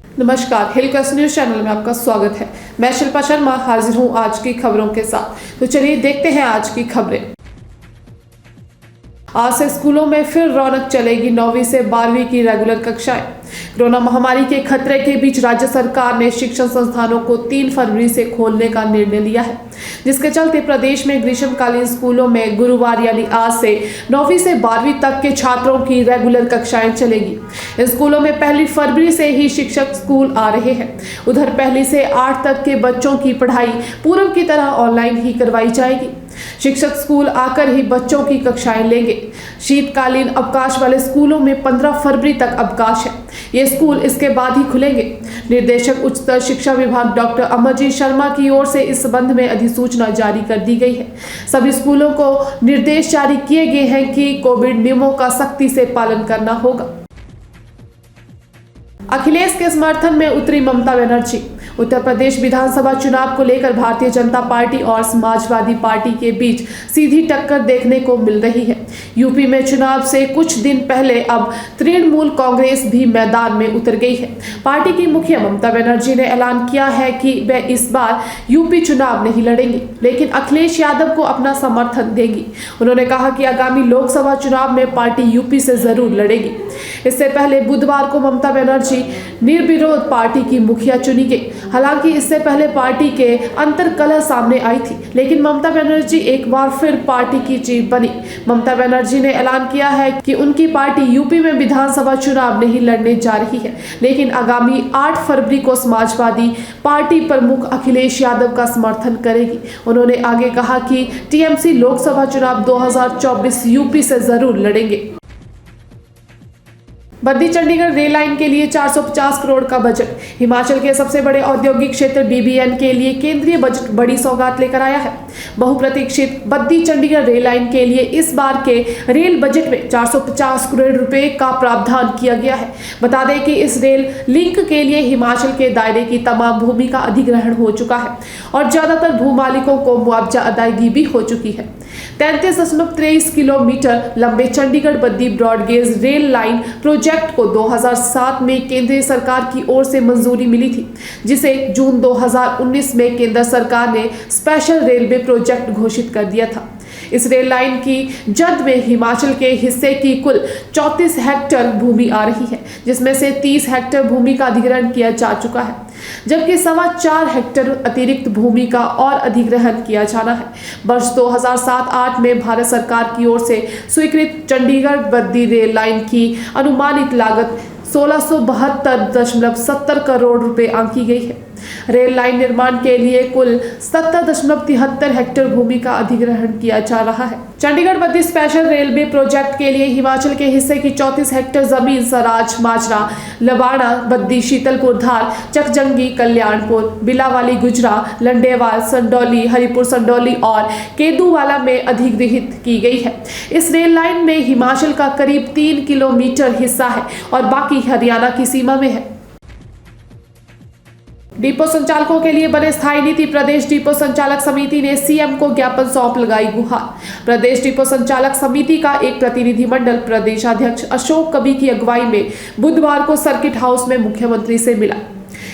नमस्कार, हिलक्स्ट news channel में आपका स्वागत है। मैं शिल्पा शर्मा हाजिर हूं आज की खबरों के साथ। तो चलिए देखते हैं आज की खबरें। आज से स्कूलों में फिर रौनक चलेगी। 9वीं से 12वीं की रेगुलर कक्षाएं। कोरोना महामारी के खतरे के बीच राज्य सरकार ने शिक्षण संस्थानों को 3 फरवरी से खोलने का निर्णय लिया है, जिसके चलते प्रदेश में ग्रीष्मकालीन स्कूलों में गुरुवार यानी आज से 9वीं से 12वीं तक के छात्रों की रेगुलर कक्षाएं चलेगी। इन स्कूलों में 1 फरवरी से ही शिक्षक स्कूल आ रहे हैं। उधर 1 से 8 तक के बच्चों की पढ़ाई पूर्व की तरह ऑनलाइन ही करवाई जाएगी। शिक्षक स्कूल आकर ही बच्चों की कक्षाएं लेंगे। शीतकालीन अवकाश वाले स्कूलों में 15 फरवरी तक अवकाश है। ये स्कूल इसके बाद ही खुलेंगे। निर्देशक उच्चतर शिक्षा विभाग डॉक्टर अमरजीत शर्मा की ओर से इस संबंध में अधिसूचना जारी कर दी गई है। सभी स्कूलों को निर्देश जारी किए गए हैं कि कोविड नियमों का सख्ती से पालन करना होगा। अखिलेश के समर्थन में उतरी ममता बनर्जी। उत्तर प्रदेश विधानसभा चुनाव को लेकर भारतीय जनता पार्टी और समाजवादी पार्टी के बीच सीधी टक्कर देखने को मिल रही है। यूपी में चुनाव से कुछ दिन पहले अब तृणमूल कांग्रेस भी मैदान में उतर गई है। पार्टी की मुखिया ममता बनर्जी ने ऐलान किया है कि वे इस बार यूपी चुनाव नहीं लड़ेंगी, लेकिन अखिलेश यादव को अपना समर्थन देंगी। उन्होंने कहा कि आगामी लोकसभा चुनाव में पार्टी यूपी से जरूर लड़ेगी। इससे पहले बुधवार को ममता बनर्जी निर्विरोध पार्टी की मुखिया चुनी गई। हालांकि इससे पहले पार्टी के अंतर्कलह सामने आई थी, लेकिन ममता बनर्जी एक बार फिर पार्टी की चीफ बनी। ममता बनर्जी ने ऐलान किया है कि उनकी पार्टी यूपी में विधानसभा चुनाव नहीं लड़ने जा रही है, लेकिन आगामी 8 फरवरी को समाजवादी पार्टी प्रमुख अखिलेश यादव का समर्थन करेगी। उन्होंने आगे कहा कि टीएमसी लोकसभा चुनाव 2024 यूपी से जरूर लड़ेंगे। बद्दी चंडीगढ़ रेल लाइन के लिए 450 करोड़ का बजट। हिमाचल के सबसे बड़े औद्योगिक क्षेत्र बीबीएन के लिए केंद्रीय बजट बड़ी सौगात लेकर आया है। बहुप्रतीक्षित बद्दी चंडीगढ़ रेल लाइन के लिए इस बार के रेल बजट में 450 करोड़ रुपए का प्रावधान किया गया है। बता दें कि इस रेल लिंक के लिए हिमाचल के दायरे की तमाम भूमि का अधिग्रहण हो चुका है और ज्यादातर भूमालिकों को मुआवजा अदायगी भी हो चुकी है। 33.23 किलोमीटर लंबे Chandigarh Baddi broad gauge rail line project को 2007 में केंद्रीय सरकार की ओर से मंजूरी मिली थी, जिसे जून 2019 में केंद्र सरकार ने स्पेशल रेलवे प्रोजेक्ट घोषित कर दिया था। इस रेल लाइन की जद में हिमाचल के हिस्से की कुल 34 हेक्टेयर भूमि आ रही है, जिसमें से 30 हेक्टेयर भूमि का अधिग्रहण किया जा चुका है, जबकि 4.25 हेक्टेयर अतिरिक्त भूमि का और अधिग्रहण किया जाना है। वर्ष 2007-8 में भारत सरकार की ओर से स्वीकृत चंडीगढ़ बद्दी रेल लाइन की अनुमानित लागत 1672.70 करोड़ रुपए आंकी गई है। रेल लाइन निर्माण के लिए कुल 70.73 हेक्टेयर भूमि का अधिग्रहण किया जा रहा है। Chandigarh Baddi special railway project के लिए हिमाचल के हिस्से की 34 हेक्टेयर जमीन सराज, माजरा, लबाड़ा, बद्दी, शीतलपुर, धार, चकजंगी, कल्याणपुर, बिलावाली, गुजरा, लंडेवाल, संडौली, हरिपुर संडौली और केदूवाला में अधिग्रहित की गई है। इस रेल लाइन में हिमाचल का करीब 3 किलोमीटर हिस्सा है और बाकी हरियाणा की सीमा में है। डिपो संचालकों के लिए बने स्थायी नीति। प्रदेश डिपो संचालक समिति ने सीएम को ज्ञापन सौंप लगाई गुहार। प्रदेश डिपो संचालक समिति का एक प्रतिनिधिमंडल प्रदेशाध्यक्ष अशोक कवि की अगुवाई में बुधवार को सर्किट हाउस में मुख्यमंत्री से मिला।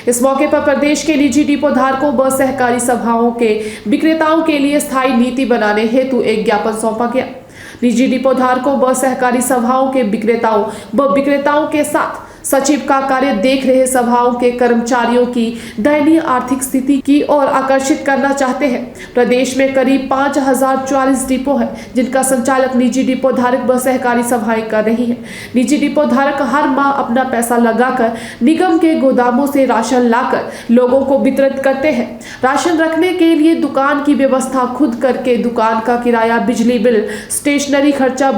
इस मौके पर प्रदेश के निजी डिपो धारकों व सहकारी सभाओं के विक्रेताओं के लिए स्थायी नीति बनाने हेतु एक ज्ञापन सौंपा गया। निजी डिपो धारकों व सहकारी सभाओं के विक्रेताओं के साथ सचिव का कार्य देख रहे सभाओं के कर्मचारियों की दयनीय आर्थिक स्थिति की ओर आकर्षित करना चाहते हैं। प्रदेश में करीब 5044 डिपो है, जिनका संचालक निजी डिपो धारक व सहकारी सभाएं कर रही है। निजी डिपो धारक हर माह अपना पैसा लगाकर निगम के गोदामों से राशन लाकर लोगों को वितरित करते हैं। राशन रखने के लिए दुकान की व्यवस्था खुद करके दुकान का किराया, बिजली बिल, स्टेशनरी खर्चा,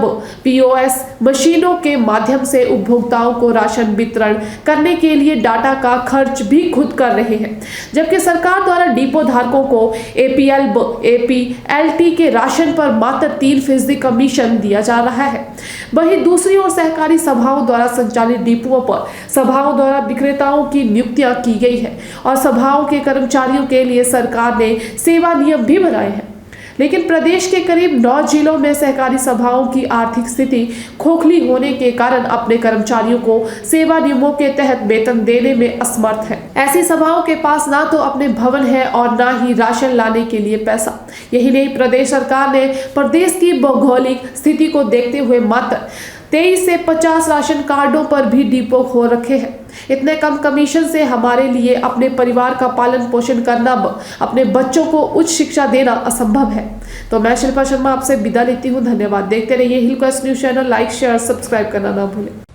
पीओएस मशीनों के माध्यम से उपभोक्ताओं को राशन वितरण करने के लिए डाटा का खर्च भी खुद कर रहे हैं, जबकि सरकार द्वारा डिपो धारकों को एपीएल व एपीएलटी के राशन पर मात्र 3% कमीशन दिया जा रहा है। वहीं दूसरी ओर सहकारी सभाओं द्वारा संचालित डिपोओं पर सभाओं द्वारा विक्रेताओं की नियुक्तियां की गई है और सभाओं के कर्मचारियों के लिए सरकार ने सेवा नियम भी बनाए हैं। लेकिन प्रदेश के करीब 9 जिलों में सहकारी सभाओं की आर्थिक स्थिति खोखली होने के कारण अपने कर्मचारियों को सेवा नियमों के तहत वेतन देने में असमर्थ है। ऐसी सभाओं के पास ना तो अपने भवन है और ना ही राशन लाने के लिए पैसा। यही नहीं, प्रदेश सरकार ने प्रदेश की भौगोलिक स्थिति को देखते हुए मात्र 23 से 50 राशन कार्डों पर भी डिपो खोल रखे हैं। इतने कम कमीशन से हमारे लिए अपने परिवार का पालन पोषण करना, अपने बच्चों को उच्च शिक्षा देना असंभव है। तो मैं शिल्पा शर्मा आपसे विदा लेती हूँ। धन्यवाद। देखते रहिए Hill Quest news channel. Like, share, subscribe करना ना भूलें।